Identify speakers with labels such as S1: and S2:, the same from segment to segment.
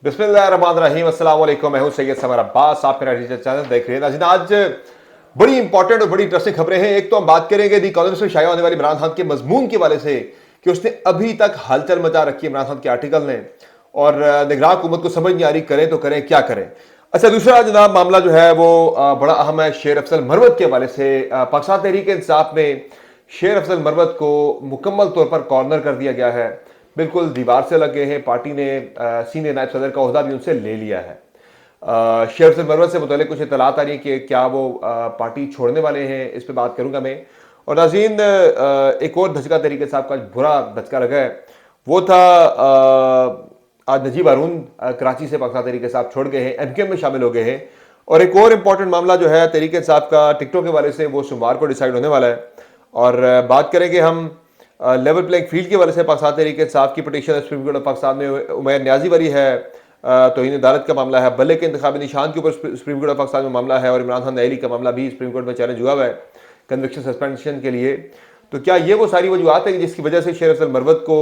S1: बिस्मिल्लाहिर्रहमानिर्रहीम, अस्सलाम वालेकुम। मैं हूं सैयद समर अब्बास, आप मेरा डिजिटल चैनल देख रहे हैं। नाज़रीन, आज बड़ी इंपॉर्टेंट और बड़ी इंटरेस्टिंग खबरें हैं। एक तो हम बात करेंगे दी इकोनॉमिस्ट में शाया होने वाली इमरान खान के मजमून के वाले से कि उसने अभी तक हलचल मचा रखी है इमरान खान के आर्टिकल ने, और निगरान हुकूमत को समझ नहीं आ रही करें तो करें क्या करें। अच्छा, दूसरा जनाब मामला जो है वो बड़ा अहम है। शेर अफजल मरवत के हवाले से पाकिस्तान तहरीक इंसाफ में शेर अफजल मरवत को मुकम्मल तौर पर कॉर्नर कर दिया गया है। बिल्कुल दीवार से लगे हैं। पार्टी ने सीनियर नायब सदर का ओहदा भी उनसे ले लिया है। शेर अफजल मरवत से मुतालिक कुछ इतलात आ रही है कि क्या वो पार्टी छोड़ने वाले हैं, इस पर बात करूंगा मैं। और नाज़रीन, एक और धचका तरीके साहब का बुरा धचका लगा है। वो था आज नजीब हारून कराची से पाकिस्तान तरीके साहब छोड़ गए हैं, एमकेएम में शामिल हो गए हैं। और एक और इम्पॉर्टेंट मामला जो है तरीके साहब का टिकटों के वाले से, वो सोमवार को डिसाइड होने वाला है। और बात करेंगे हम लेवल प्लेइंग फील्ड के वाले से। पाकिस्तान तहरीक इंसाफ की petition supreme court of Pakistan में उमैर न्याजी वाली है। तौहीन अदालत का मामला है। बल्ले के इंतखाबी निशान के ऊपर सुप्रीम कोर्ट ऑफ पाकिस्तान में मामला है। और इमरान खान नहली का मामला भी सुप्रीम कोर्ट में चैलेंज हुआ है कन्विक्शन सस्पेंशन के लिए। तो क्या ये वो सारी वजूहत है जिसकी वजह से शेर अफजल मरवत को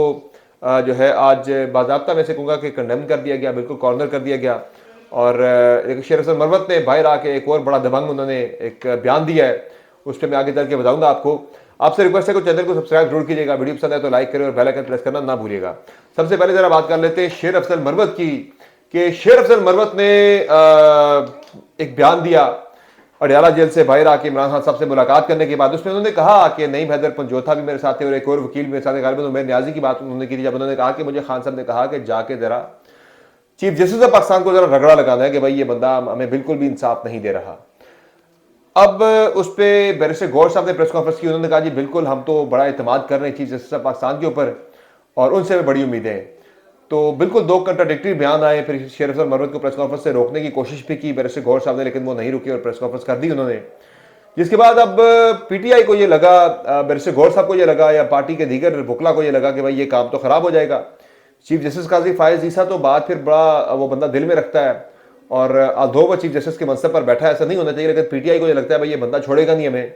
S1: जो है आज बाज़ाब्ता में से कहूँगा कि कंडेम कर दिया गया, बिल्कुल कॉर्नर कर दिया गया। और शेर अफजल मरवत ने बाहर आके एक और बड़ा दबंग उन्होंने एक बयान दिया है, उस पर मैं आगे चल के बताऊंगा आपको। आपसे रिक्वेस्ट है कि चैनल को सब्सक्राइब जरूर कीजिएगा, वीडियो पसंद है तो लाइक करें और बेल आइकन प्रेस करना ना भूलिएगा। सबसे पहले जरा बात कर लेते हैं शेर अफजल मरवत की, कि शेर अफजल मरवत ने एक बयान दिया अडयाला जेल से बाहर आके इमरान खान साहब से मुलाकात करने के बाद। उसमें उन्होंने कहा कि नईम हैदर पंजोथा भी मेरे साथ है और एक और वकील मेरे साथ है, गालिबन उमैर न्याजी की बात उन्होंने की थी। जब उन्होंने कहा कि मुझे खान साहब ने कहा कि जाके जरा चीफ जस्टिस ऑफ पाकिस्तान को जरा रगड़ा लगाना है कि भाई ये बंदा हमें बिल्कुल भी इंसाफ नहीं दे रहा। अब उस पर बैरिस्टर गौर साहब ने प्रेस कॉन्फ्रेंस की। उन्होंने कहा जी बिल्कुल हम तो बड़ा एतमाद कर रहे हैं चीफ जस्टिस ऑफ पाकिस्तान के ऊपर और उनसे बड़ी उम्मीदें हैं। तो बिल्कुल दो कंट्राडिक्टरी बयान आए। फिर शेर अफजल मरवत को प्रेस कॉन्फ्रेंस से रोकने की कोशिश भी की बैरिस्टर गौर साहब ने, लेकिन वो नहीं रुके और प्रेस कॉन्फ्रेंस कर दी उन्होंने। जिसके बाद अब पीटीआई को ये लगा, बैरिस्टर गौर साहब को ये लगा या पार्टी के दीगर वकला को ये लगा कि भाई ये काम तो खराब हो जाएगा। चीफ जस्टिस काजी फायज ईसा तो बात फिर बड़ा वो बंदा दिल में रखता है, और दो वो चीफ जस्टिस के मनसब पर बैठा है, ऐसा नहीं होना चाहिए। लेकिन पीटीआई को ये लगता है भाई ये बंदा छोड़ेगा नहीं हमें,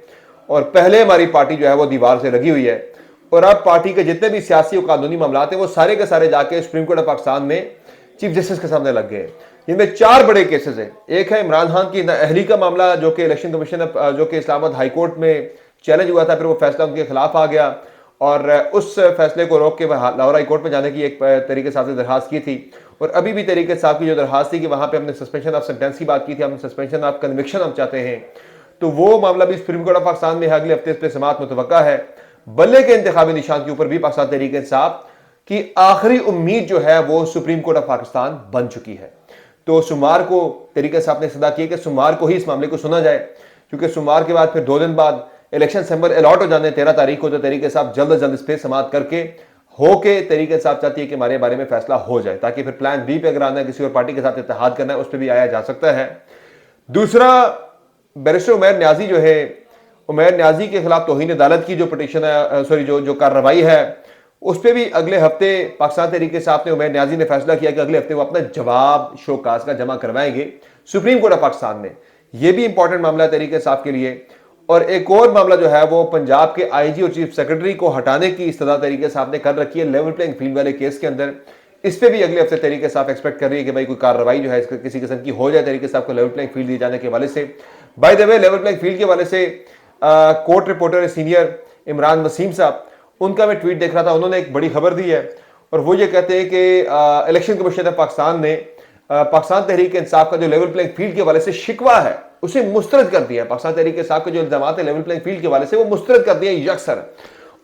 S1: और पहले हमारी पार्टी जो है वो दीवार से लगी हुई है। और अब पार्टी के जितने भी सियासी और कानूनी मामला हैं वो सारे के सारे जाके सुप्रीम कोर्ट ऑफ पाकिस्तान में चीफ जस्टिस के सामने लग गए। इनमें 4 बड़े केसेस हैं। एक है इमरान खान की नाअहली का मामला, जो कि इलेक्शन कमीशन जो कि इस्लामाबाद हाई कोर्ट में चैलेंज हुआ था, फिर वो फैसला उनके खिलाफ आ गया और उस फैसले को रोक के लाहौर हाई कोर्ट में जाने की एक तरीके साहब ने दरखास्त की थी। और अभी भी तरीके साहब की जो दरखास्त थी कि वहां पे हमने सस्पेंशन ऑफ सेंटेंस की बात की थी, हम सस्पेंशन ऑफ कन्विक्शन हम चाहते हैं, तो वो मामला भी सुप्रीम कोर्ट ऑफ पाकिस्तान में अगले हफ्ते इस पर समाअत मुतवक्का है। बल्ले के इंतखाबी निशान के ऊपर भी पाकिस्तान तहरीक इंसाफ की आखिरी उम्मीद जो है वो सुप्रीम कोर्ट ऑफ पाकिस्तान बन चुकी है। तो सोमवार को तरीके साहब ने सदा की कि सोमवार को ही इस मामले को सुना जाए, क्योंकि सोमवार के बाद फिर 2 दिन बाद इलेक्शन सितंबर अलॉट हो जाने 13 तारीख को। तो तरीके साहब जल्द अज जल्द इस पर समाअत करके होके तरीके साहब चाहती है कि हमारे बारे में फैसला हो जाए, ताकि फिर प्लान बी पे अगर आना है, किसी और पार्टी के साथ इत्तेहाद करना है, उस पर भी आया जा सकता है। दूसरा, बैरिस्टर उमैर न्याजी जो है, उमैर न्याजी के खिलाफ तौहीन अदालत की जो पिटीशन है, सॉरी जो कार्रवाई है, उस पर भी अगले हफ्ते पाकिस्तान तहरीक साहब ने, उमैर न्याजी ने फैसला किया कि अगले हफ्ते वो अपना जवाब शोकाज का जमा करवाएंगे सुप्रीम कोर्ट ऑफ पाकिस्तान में। यह भी इंपॉर्टेंट मामला है तहरीक साहब के लिए। और एक और मामला जो है वो पंजाब के आईजी और चीफ सेक्रेटरी को हटाने की इस्तदा तरीके साहब ने कर रखी है लेवल प्लेइंग फील्ड वाले केस के अंदर। इस पर भी अगले हफ्ते तरीके साहब एक्सपेक्ट कर रही है कि भाई कोई कार्रवाई जो है किसी किस्म की हो जाए तरीके साहब को लेवल प्लेइंग फील्ड दिए जाने के हवाले से। By the way, level playing field के हवाले से court reporter senior Imran Waseem साहब, उनका मैं ट्वीट देख रहा था, उन्होंने एक बड़ी खबर दी है और वो ये कहते हैं कि इलेक्शन कमीशन ऑफ पाकिस्तान ने पाकिस्तान तहरीक इंसाफ का जो लेवल प्लेइंग फील्ड के हवाले से शिकवा है उसे मुस्तरद कर दिया। पाकिस्तान तहरीक इंसाफ के जो इल्जाम है लेवल प्लेइंग फील्ड के हवाले से वो मुस्तरद कर दिए यकसर।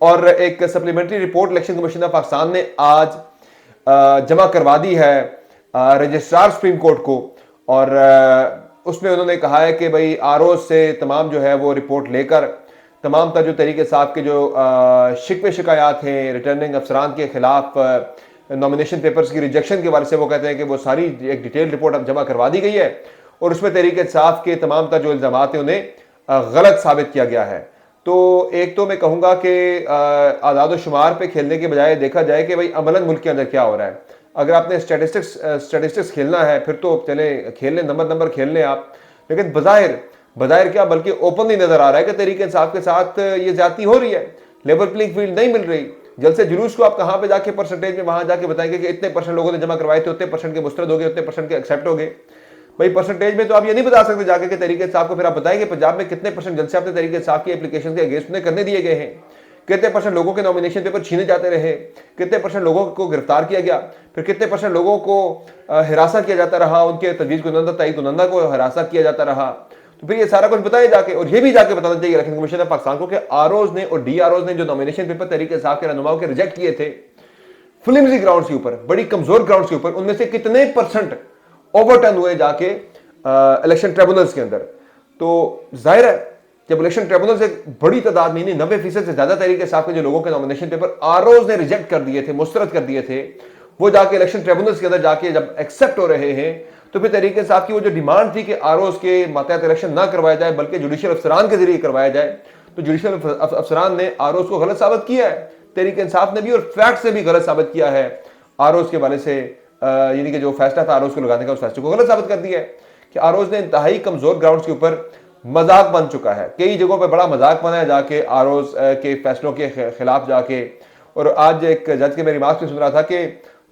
S1: और एक supplementary report election commission of Pakistan ने आज जमा करवा दी है रजिस्ट्रार सुप्रीम कोर्ट को। और उसमें उन्होंने कहा है कि भाई आरओ से तमाम जो है वो रिपोर्ट लेकर तमाम जो तरीके साहब के जो शिकवे शिकायत हैं रिटर्निंग अफसरान के खिलाफ नॉमिनेशन पेपर्स की रिजेक्शन के हवाले से, वो कहते हैं कि वो सारी एक डिटेल रिपोर्ट अब जमा करवा दी गई है और उसमें तहरीक इंसाफ के तमाम जो इल्जाम हैं उन्हें गलत साबित किया गया है। तो एक तो मैं कहूँगा कि आदाद शुमार पे खेलने के बजाय देखा जाए कि भाई अमलन मुल्क के अंदर क्या हो रहा है। अगर आपने स्टैटिस्टिक्स खेलना है फिर तो चले खेल लें, नंबर खेल लें आप, लेकिन बज़ाहिर क्या बल्कि ओपनली नजर आ रहा है कि तहरीक इंसाफ के साथ ये ज्यादती हो रही है, लेवल प्लेइंग फील्ड नहीं मिल रही। जलसे जुलूस को आप कहां पे जाके परसेंटेज में वहां जाके बताएंगे कि इतने परसेंट लोगों ने जमा करवाए थे, उतने परसेंट के मुस्तरद हो गए, उतने परसेंट के एक्सेप्ट हो गए। भाई परसेंटेज में तो आप ये नहीं बता सकते जाके कि तरीके इंसाफ को, फिर आप बताएंगे पंजाब में कितने परसेंट जलसे आपने तरीके इंसाफ की एप्लीकेशन के अगेंस्ट में करने दिए गए हैं, कितने परसेंट लोगों के नॉमिनेशन पेपर छीने जाते रहे, कितने परसेंट लोगों को गिरफ्तार किया गया, फिर कितने परसेंट लोगों को हिरासा किया जाता रहा, उनके तजवीज़ कुनंदा तईद कुनंदा को हिरासा किया जाता रहा। तो फिर ये सारा कुछ बताया जाके, और ये भी जाके बताना चाहिए इलेक्शन कमीशन ऑफ पाकिस्तान को कि आरओज ने और डीआरओज ने जो नॉमिनेशन पेपर तरीके इंसाफ के रहनुमाओं के रिजेक्ट किए थे फ्लिमजी ग्राउंड्स के ऊपर, बड़ी कमजोर ग्राउंड्स के ऊपर, उनमें से कितने परसेंट ओवरटर्न हुए जाके इलेक्शन ट्रिब्यूनल्स के अंदर। तो जाहिर है जब इलेक्शन ट्रिब्यूनल से बड़ी तादाद में, 90% से ज्यादा तरीके इंसाफ के जो लोगों के नॉमिनेशन पेपर आरओज ने रिजेक्ट कर दिए थे, मुस्तरद कर दिए थे, वो जाके इलेक्शन ट्रिब्यूनल्स के अंदर जाके जब एक्सेप्ट हो रहे हैं, तो फिर तरीके इंसाफ की वो जो डिमांड थी कि आरओज के मातहत इलेक्शन ना करवाया जाए बल्कि जुडिशियल अफसरान के जरिए करवाया जाए, तो जुडिशियल अफसरान ने आरओज को गलत साबित किया है, तरीके इंसाफ ने भी और फैक्ट से भी गलत साबित किया है आरओज के वाले से, यानी कि जो फैसला था आरओज को लगाने का, उस फैसले को गलत साबित कर दिया है कि आरओज ने इंतहाई कमजोर ग्राउंड्स के ऊपर मजाक बन चुका है, कई जगहों पर बड़ा मजाक बनाया जाके आरओज के फैसलों के खिलाफ जाके। और आज एक जज के मेरी रिमार्क्स में सुन रहा था कि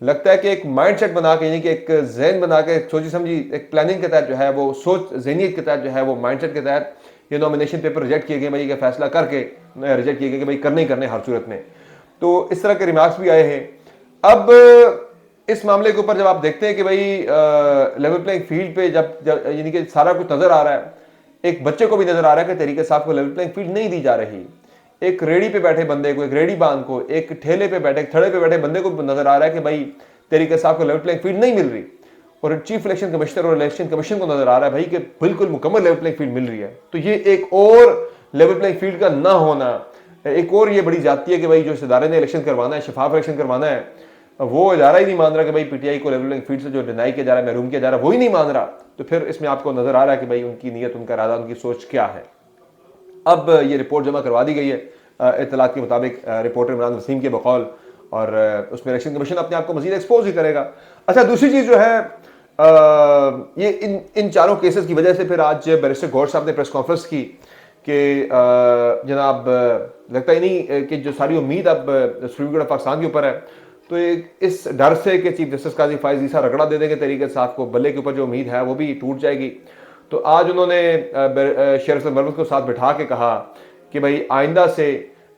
S1: लगता है कि एक माइंडसेट बना के, यानी कि एक जहन बना के, सोची समझी एक प्लानिंग के तहत जो है वो सोच जहनीत के तहत जो है वो माइंडसेट के तहत ये नॉमिनेशन पेपर रिजेक्ट किए गए, भाई ये फैसला करके रिजेक्ट किए गए कि भाई करने ही करने हर सूरत में। तो इस तरह के रिमार्क्स भी आए हैं। अब इस मामले के ऊपर जब आप देखते हैं कि भाई लेवल प्लेइंग फील्ड पे जब यानी कि सारा कुछ नजर आ रहा है, एक बच्चे को भी नजर आ रहा है कि तरीके साहब को लेवल प्लेइंग फील्ड नहीं दी जा रही, एक रेडी पे बैठे बंदे को, एक रेडी बांध को, एक ठेले पे बैठे, एक थड़े पे बैठे बंदे को नजर आ रहा है कि भाई तरीके साहब को लेवल प्लेइंग फील्ड नहीं मिल रही, और चीफ इलेक्शन कमिश्नर और इलेक्शन कमीशन को नजर आ रहा है भाई कि बिल्कुल मुकम्मल लेवल प्लेइंग फील्ड मिल रही है। तो ये एक और लेवल प्लेइंग फील्ड का ना होना, एक और ये बड़ी जाती है कि भाई जो इस इदारे ने इलेक्शन करवाना है, शफाफ इलेक्शन करवाना है, वो इदारा ही नहीं मान रहा कि भाई पीटीआई को लेवल प्लेइंग फील्ड से जो डिनाई किया जा रहा है, महरूम किया जा रहा है, वो ही नहीं मान रहा। तो फिर इसमें आपको नजर आ रहा है कि भाई उनकी नीयत, उनका इरादा, उनकी सोच क्या है। अब ये रिपोर्ट जमा करवा दी गई है इत्तलात के मुताबिक रिपोर्टर इमरान वसीम के बकौल, और उसमें इलेक्शन कमीशन अपने आप को मजीद एक्सपोज ही करेगा। अच्छा, दूसरी चीज जो है ये इन चारों केसेस की वजह से फिर आज बैरिस्टर गौर साहब ने प्रेस कॉन्फ्रेंस की कि जनाब लगता ही नहीं कि जो सारी उम्मीद अब सुप्रीम कोर्ट ऑफ पाकिस्तान के ऊपर है, तो इस डर से कि चीफ जस्टिस काजी फायज ईसा रगड़ा दे देंगे तरीके साहब को, बल्ले के ऊपर जो उम्मीद है वो भी टूट जाएगी। तो आज उन्होंने शेर अफजल मरवत को साथ बिठा के कहा कि भाई आइंदा से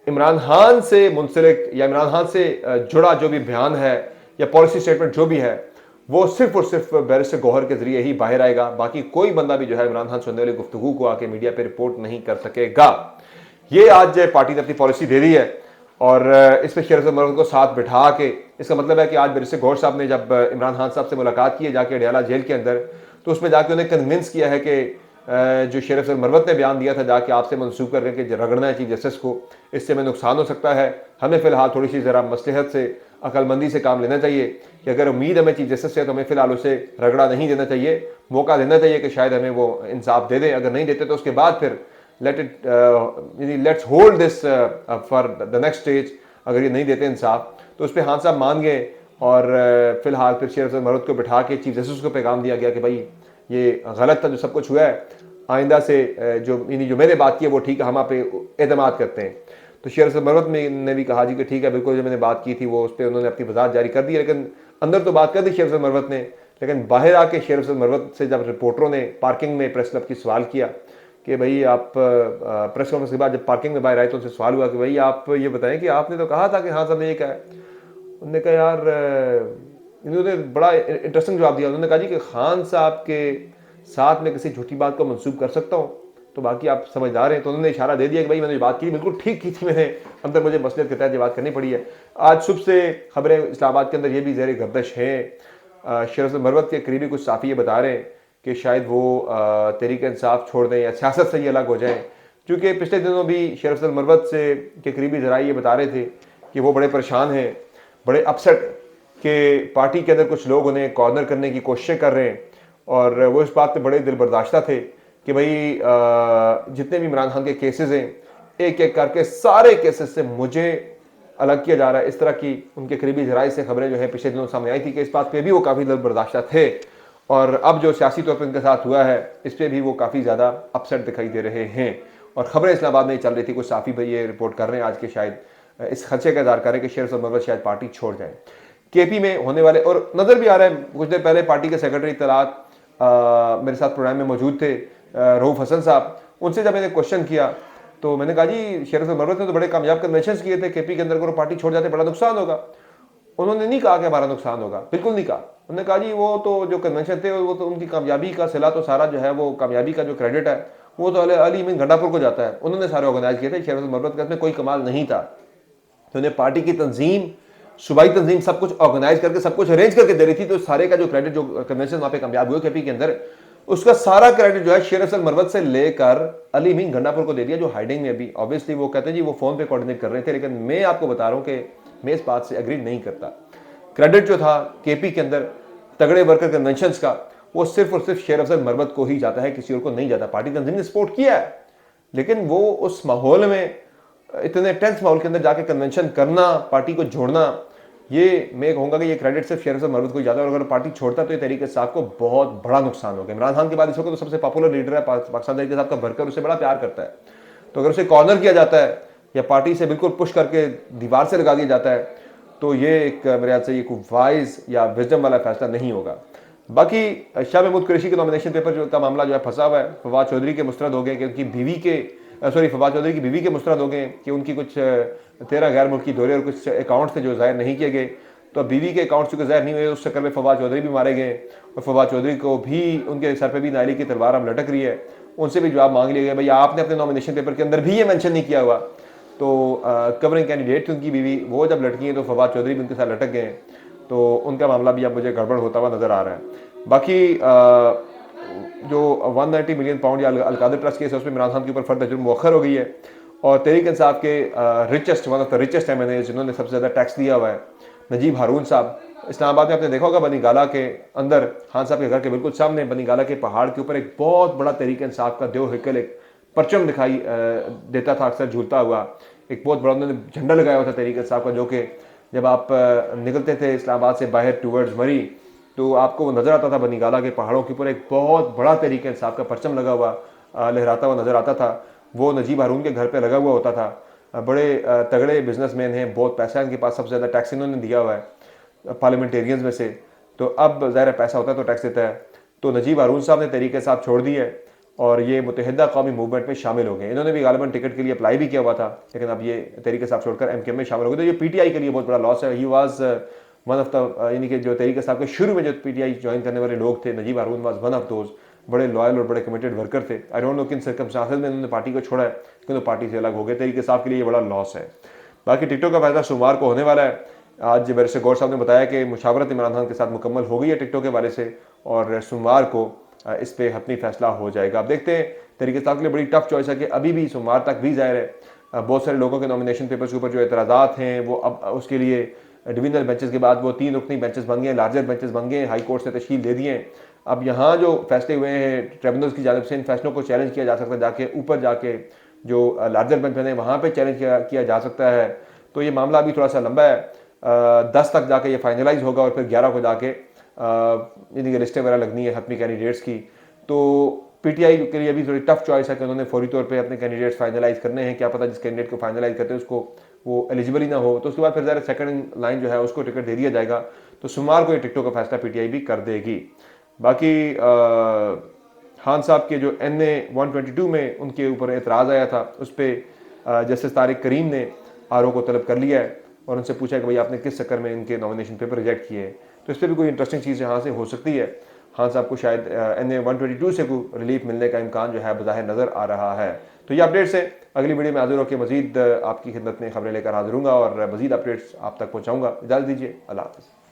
S1: इमरान खान से मुंसलिक या इमरान खान से जुड़ा जो भी बयान है या पॉलिसी स्टेटमेंट जो भी है वो सिर्फ और सिर्फ बैरिस्टर गौहर के जरिए ही बाहर आएगा, बाकी कोई बंदा भी जो है इमरान खान सुनने वाली गुफ्तगू को आके मीडिया पे रिपोर्ट नहीं कर सकेगा। ये आज पार्टी ने अपनी पॉलिसी दे दी है और इस पर शेर अफजल मरवत को साथ बिठा के, इसका मतलब है कि आज बैरिस्टर गौहर साहब ने जब इमरान खान साहब से मुलाकात की है जाके अडयाला जेल के अंदर, तो उसमें जाके उन्हें कन्विंस किया है कि जो शेर अफजल मरवत ने बयान दिया था जाके आपसे मनसूख करके कि रगड़ना है चीफ जस्टिस को, इससे हमें नुकसान हो सकता है, हमें फिलहाल थोड़ी सी ज़रा मसलहत से, अकलमंदी से काम लेना चाहिए कि अगर उम्मीद हमें चीफ जस्टिस से तो हमें फिलहाल उसे रगड़ा नहीं देना चाहिए, मौका देना चाहिए कि शायद हमें वो इंसाफ दे दें, अगर नहीं देते तो उसके बाद फिर let's hold this for the next stage. अगर ये नहीं देते इंसाफ तो उस पर खान साहब मान गए और फिलहाल फिर शेर अफजल मरवत को बिठा के चीफ जस्टिस को पैगाम दिया गया कि भाई ये गलत था जो सब कुछ हुआ है, आइंदा से जो मैंने बात की है वो ठीक है, हम आप पे एतमाद करते हैं। तो शेर अफजल मरवत ने भी कहा जी कि ठीक है बिल्कुल, जो मैंने बात की थी वो उस पर उन्होंने अपनी वजाहत जारी कर दी, लेकिन अंदर तो बात कर दी शेर अफजल मरवत ने, लेकिन बाहर आके शेर अफजल मरवत से जब रिपोर्टरों ने पार्किंग में प्रेस क्लब की सवाल किया कि भाई आप प्रेस कॉन्फ्रेंस के बाद जब पार्किंग में बाहर आए तो उनसे सवाल हुआ कि भाई आप ये बताएं कि आपने तो कहा था कि हाँ साहब ने ये कहा है। उन्होंने कहा यार, इन्होंने बड़ा इंटरेस्टिंग जवाब दिया। उन्होंने कहा जी कि खान साहब के साथ में किसी झूठी बात को मंसूब कर सकता हूँ, तो बाकी आप समझदार हैं। तो उन्होंने इशारा दे दिया कि भाई मैंने बात की बिल्कुल ठीक की थी, मैंने अंदर मुझे मसलियत के तहत ये बात करनी पड़ी है। आज सुबह से खबरें इस्लामाबाद के अंदर ये भी ज़ेर गर्दिश है, शेर अफजल मरवत के करीबी कुछ साफ़ी ये बता रहे हैं कि शायद वो तहरीक इंसाफ छोड़ दें या सियासत से ये अलग हो जाएं, क्योंकि पिछले दिनों भी शेर अफजल मरवत से के करीबी ज़राए ये बता रहे थे कि वो बड़े परेशान हैं, बड़े अपसेट कि पार्टी के अंदर कुछ लोग उन्हें कॉर्नर करने की कोशिशें कर रहे हैं, और वो इस बात पे बड़े दिल बर्दाश्ता थे कि भाई जितने भी इमरान खान के केसेस हैं एक एक करके सारे केसेस से मुझे अलग किया जा रहा है। इस तरह की उनके करीबी ज़राए से खबरें जो है पिछले दिनों सामने आई थी कि इस बात पे भी वो काफ़ी दिल बर्दाश्ता थे, और अब जो सियासी तौर पर इनके साथ हुआ है इस पर भी वो काफ़ी ज़्यादा अपसेट दिखाई दे रहे हैं। और खबरें इस्लामाबाद में चल रही थी, कुछ साफ़ी भाई ये रिपोर्ट कर रहे हैं आज के शायद इस खदशे का इज़हार करें कि शेर अफजल मरवत शायद पार्टी छोड़ जाए। केपी में होने वाले, और नज़र भी आ रहा है, कुछ देर पहले पार्टी के सेक्रेटरी इत्तलात मेरे साथ प्रोग्राम में मौजूद थे, रऊफ हसन साहब, उनसे जब मैंने क्वेश्चन किया तो मैंने कहा जी शेर अफजल मरवत ने तो बड़े कामयाब कन्वेंशन किए थे केपी के अंदर, अगर पार्टी छोड़ जाते बड़ा नुकसान होगा। उन्होंने नहीं कहा कि हमारा नुकसान होगा, बिल्कुल नहीं कहा। उन्होंने कहा जी वो तो जो कन्वेंशन थे वो तो उनकी कामयाबी का सिला तो सारा जो है वो कामयाबी का जो क्रेडिट है वो तो अली अमीन गंडापुर को जाता है, उन्होंने सारे ऑर्गेनाइज किए थे, शेर अफजल मरवत का इसमें कोई कमाल नहीं था। तो उन्हें पार्टी की तंजीम, सूबाई तंजीम सब कुछ ऑर्गेनाइज करके सब कुछ अरेंज करके दे रही थी, तो सारे का जो क्रेडिट जो कन्वेंशन वहाँ पे कामयाब हुए केपी के अंदर, उसका सारा क्रेडिट जो है शेर अफजल मरवत से लेकर अली अमीन गंडापुर को दे दिया, जो हाइडिंग में अभी ऑब्वियसली वो कहते हैं जी वो फोन पे कोऑर्डिनेट कर रहे थे, लेकिन मैं आपको बता रहा हूँ कि मैं इस बात से एग्री नहीं करता। क्रेडिट जो था केपी के अंदर तगड़े वर्कर कन्वेंशन का, वो सिर्फ और सिर्फ शेर अफजल मरवत को ही जाता है, किसी और को नहीं जाता। पार्टी तंजीम ने सपोर्ट किया है, लेकिन वो उस माहौल में, इतने टेंस माहौल के अंदर जाके कन्वेंशन करना, पार्टी को जोड़ना, ये मैं कहूँगा कि ये क्रेडिट सिर्फ शेर अफजल मरवत को ही जाता है। और अगर पार्टी छोड़ता तो ये तहरीक इंसाफ को बहुत बड़ा नुकसान होगा। इमरान खान के बाद इस वक्त तो सबसे पॉपुलर लीडर है पाकिस्तान तहरीक इंसाफ का, वर्कर उसे बड़ा प्यार करता है, तो अगर उसे कॉर्नर किया जाता है या पार्टी से बिल्कुल पुश करके दीवार से लगा दिया जाता है, तो ये एक मेरे ख्याल से ये कोई वाइज या विजडम वाला फैसला नहीं होगा। बाकी शाह महमूद कुरैशी के नॉमिनेशन पेपर जो का मामला जो है फंसा हुआ है, फवाद चौधरी के मुस्तरद हो गए कि उनकी बीवी के फवाद चौधरी की बीवी के मुस्तरद हो गए कि उनकी कुछ 13 गैर मुल्की दौरे और कुछ अकाउंट्स थे जो ज़ाहिर नहीं किए गए, तो बीवी के अकाउंट्स चूँकि ज़ाहिर नहीं हुए उस चक्कर में फवाद चौधरी भी मारे गए, और फवाद चौधरी को भी उनके सर पर भी नायली की तलवार अब लटक रही है, उनसे भी जवाब मांग लिया गया भाई आपने अपने नॉमिनेशन पेपर के अंदर भी ये मेंशन नहीं किया हुआ। तो कवरिंग कैंडिडेट थी उनकी बीवी, वो जब लटकी है तो फवाद चौधरी भी उनके साथ लटक गए, तो उनका मामला भी अब मुझे गड़बड़ होता हुआ नज़र आ रहा है। बाकी जो 190 मिलियन पाउंड या अलकादर ट्रस्ट केस है उसमें इमरान खान के ऊपर फर्द जुर्म मुअख्खर हो गई है, और तहरीक इंसाफ के richest one of the richest MNA जिन्होंने सबसे ज़्यादा टैक्स दिया हुआ है, नजीब हारून साहब, इस्लामाबाद में आपने देखा होगा बनी गाला के अंदर, खान साहब के घर के बिल्कुल सामने बनी गाला के पहाड़ के ऊपर एक बहुत बड़ा तहरीक इंसाफ का देव हिकल, एक परचम दिखाई देता था अक्सर झूलता हुआ, एक बहुत बड़ा उन्होंने झंडा लगाया हुआ था तहरीक इंसाफ का, जो कि जब आप निकलते थे इस्लामाबाद से बाहर टूवर्ड्स मरी तो आपको नज़र आता था बनी गाला के पहाड़ों के ऊपर एक बहुत बड़ा तहरीक इंसाफ का परचम लगा हुआ लहराता हुआ नज़र आता था। वो नजीब हारून के घर पे लगा हुआ होता था। बड़े तगड़े बिजनेसमैन हैं, बहुत पैसा है इनके पास, सबसे ज़्यादा टैक्स इन्होंने दिया हुआ है पार्लियामेंटेरियंस में से, तो अब ज़ाहिर पैसा होता है तो टैक्स देता है। तो नजीब हारून साहब ने तहरीक इंसाफ छोड़ दी है और ये मुत्तहिदा कौमी मूवमेंट में शामिल हो गए। इन्होंने भी गालिबन टिकट के लिए अप्लाई भी किया हुआ था, लेकिन अब ये तहरीक इंसाफ छोड़कर MKM में शामिल हो गए। तो ये PTI के लिए बहुत बड़ा लॉस है। He was one of the, यानी कि जो तहरीक इंसाफ के शुरू में जो PTI ज्वाइन करने वाले लोग थे, नजीब हारून वाज वन ऑफ दोज, बड़े लॉयल और बड़े कमिटेड वर्कर थे। आई डोंट नो किन सर्कमस्टांसेस में उन्होंने पार्टी को छोड़ा है, लेकिन पार्टी से अलग हो गए। तहरीक इंसाफ के लिए ये बड़ा लॉस है। बाकी टिकटॉक का फैसला सोमवार को होने वाला है। आज बैरिस्टर गौर साहब ने बताया कि मुशावरत इमरान खान के साथ मुकम्मल हो गई है टिकटॉक के बारे से, और सोमवार को इस पर हतमी फैसला हो जाएगा। अब देखते हैं, तहरीक इंसाफ के लिए बड़ी टफ चॉइस है कि अभी भी सोमवार तक भी ज़ाहिर है बहुत सारे लोगों के नॉमिनेशन पेपर्स के ऊपर जो एतराज़ात हैं वो अब उसके लिए डिविजनल बेंचेस के बाद वो 3 रुकनी बेंचेस बन गए, लार्जर बेंचेस बन गए, हाई कोर्ट से तश्कील दे दिए। अब यहाँ जो फैसले हुए हैं ट्रिब्यूनल्स की जानिब से, इन फैसलों को चैलेंज किया जा सकता है, जाके ऊपर जाके जो लार्जर बेंच बने वहाँ पर चैलेंज किया जा सकता है। तो ये मामला अभी थोड़ा सा लंबा है, 10 तक जाके ये फाइनलाइज होगा और फिर 11 को जाके इनकी लिस्टें वगैरह लगनी है हतमी कैंडिडेट्स की। तो PTI के लिए अभी थोड़ी टफ चॉइस है कि उन्होंने फौरी तौर पे अपने कैंडिडेट्स फाइनलाइज करने हैं। क्या पता जिस कैंडिडेट को फाइनलाइज करते हैं उसको वो एलिजिबल ही ना हो, तो उसके बाद फिर ज़रा सेकंड लाइन जो है उसको टिकट दे दिया जाएगा। तो सोमवार को ये टिकटों का फैसला PTI भी कर देगी। बाकी खान साहब के जो NA 122 में उनके ऊपर एतराज़ आया था, उस पर जस्टिस तारिक करीम ने RO को तलब कर लिया है और उनसे पूछा कि भाई आपने किस चक्कर में इनके नॉमिनेशन पेपर रिजेक्ट किए। तो इस पर भी कोई इंटरेस्टिंग चीज़ यहाँ से हो सकती है। खान साहब को शायद NA 122 से कोई रिलीफ मिलने का इम्कान जो है बज़ाहिर नज़र आ रहा है। तो ये अपडेट्स है। अगली वीडियो में हाजिर होकर मजीद आपकी खिदमत में खबरें लेकर हाजिर हूँगा और मजीद अपडेट्स आप तक पहुँचाऊँगा। इजाज़त दीजिए, अल्लाह हाफ़िज़।